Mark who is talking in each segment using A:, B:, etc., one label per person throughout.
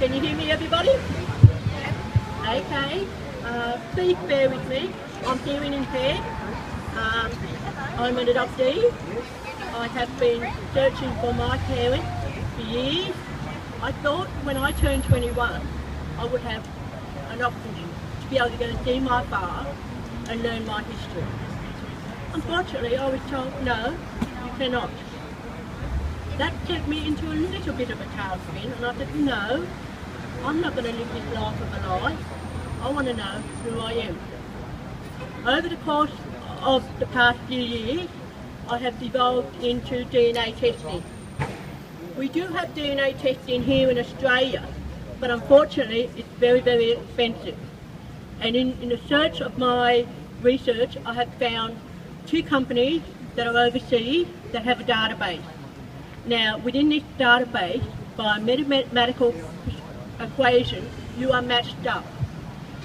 A: Can you hear me, everybody? Okay. Please bear with me. I'm hearing impaired. I'm an adoptee. I have been searching for my parents for years. I thought when I turned 21, I would have an option to be able to go and see my father and learn my history. Unfortunately, I was told, no, you cannot. That sent me into a little bit of a tailspin, and I said, no, I'm not going to live this life of a lie. I want to know who I am. Over the course of the past few years, I have devolved into DNA testing. We do have DNA testing here in Australia, but unfortunately it's very, very expensive. And in the search of my research, I have found 2 companies that are overseas that have a database. Now, within this database, by a mathematical equation, you are matched up.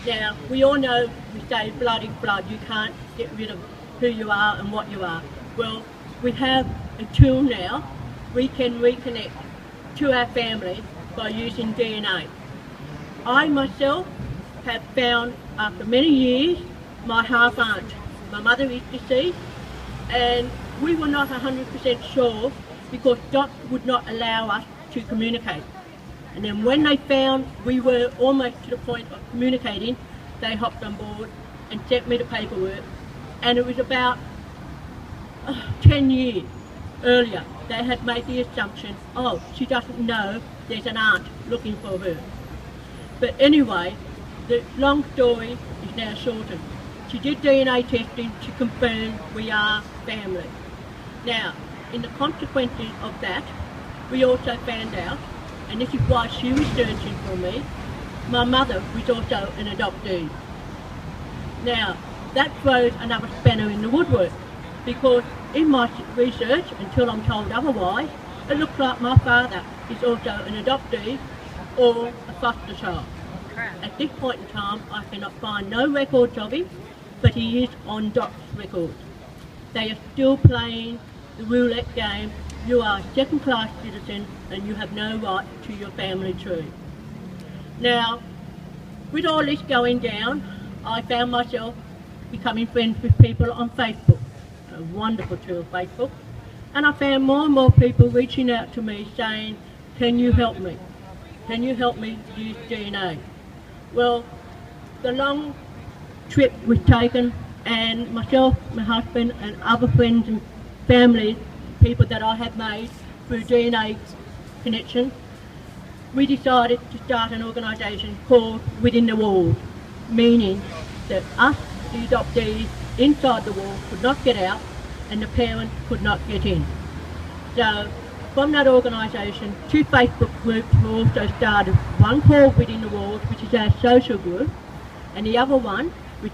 A: Now, we all know, we say blood is blood, you can't get rid of who you are and what you are. Well, we have a tool now, we can reconnect to our family by using DNA. I myself have found, after many years, my half-aunt. My mother is deceased, and we were not 100% sure because docs would not allow us to communicate. And then when they found we were almost to the point of communicating, they hopped on board and sent me the paperwork. And it was about 10 years earlier, they had made the assumption, oh, she doesn't know there's an aunt looking for her. But anyway, the long story is now shortened. She did DNA testing to confirm we are family. Now, in the consequences of that, we also found out, and this is why she was searching for me, my mother was also an adoptee. Now, that throws another spanner in the woodwork, because in my research, until I'm told otherwise, it looks like my father is also an adoptee or a foster child. At this point in time, I cannot find no records of him, but he is on DOC's records. They are still playing the roulette game. You are a second-class citizen and you have no right to your family tree. Now, with all this going down, I found myself becoming friends with people on Facebook, a wonderful tool, Facebook, and I found more and more people reaching out to me saying, can you help me? Can you help me use DNA? Well, the long trip was taken, and myself, my husband and other friends and family, people that I have made through DNA connection, we decided to start an organisation called Within the Walls, meaning that us, the adoptees inside the wall, could not get out and the parents could not get in. So from that organisation, 2 Facebook groups were also started, one called Within the Walls, which is our social group, and the other one, which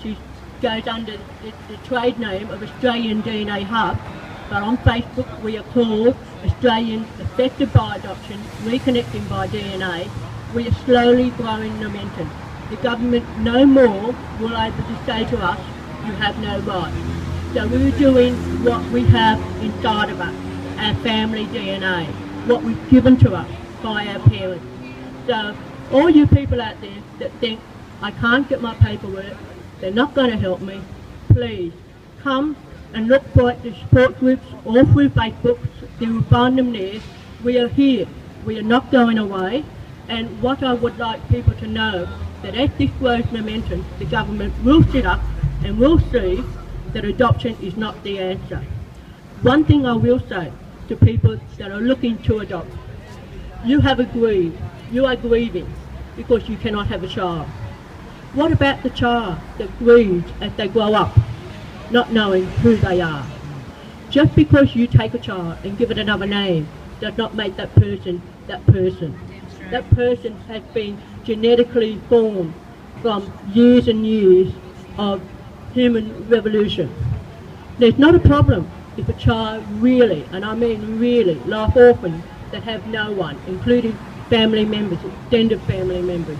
A: goes under the trade name of Australian DNA Hub, but on Facebook we are called Australians Affected by Adoption, Reconnecting by DNA. We are slowly growing momentum. The government no more will be able to say to us, you have no rights. So we're doing what we have inside of us, our family DNA, what was given to us by our parents. So all you people out there that think, I can't get my paperwork, they're not going to help me, please come and look for the support groups all through Facebook. You will find them there. We are here. We are not going away. And what I would like people to know, that as this grows momentum, the government will sit up and will see that adoption is not the answer. One thing I will say to people that are looking to adopt, you have agreed, you are grieving because you cannot have a child. What about the child that grieves as they grow up, not knowing who they are? Just because you take a child and give it another name does not make that person that person. That person has been genetically formed from years and years of human revolution. There's not a problem if a child really, and I mean really, like orphans that have no one, including family members, extended family members.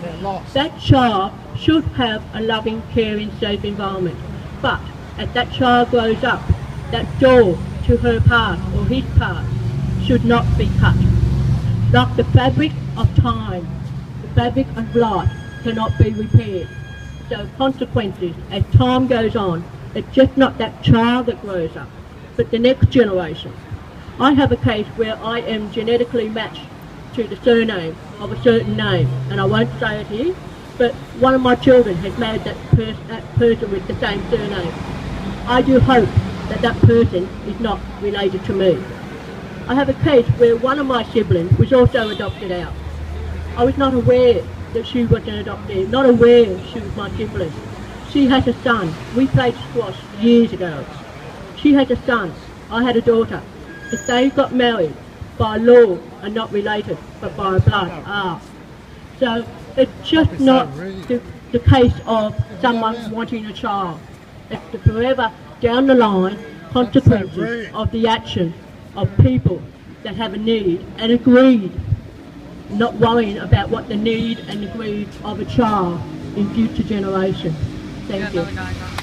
A: That child should have a loving, caring, safe environment. But as that child grows up, that door to her past or his past should not be cut. Like the fabric of time, the fabric of life cannot be repaired. So consequences, as time goes on, it's just not that child that grows up, but the next generation. I have a case where I am genetically matched to the surname of a certain name, and I won't say it here, but one of my children has married that person with the same surname. I do hope that that person is not related to me. I have a case where one of my siblings was also adopted out. I was not aware that she was an adoptee, not aware she was my sibling. She has a son. We played squash years ago. She has a son. I had a daughter. If they got married, by law, are not related, but by blood are. So it's just not the case of someone wanting a child. It's the forever down the line consequences of the action of people that have a need and a greed, not worrying about what the need and the greed of a child in future generations. Thank you.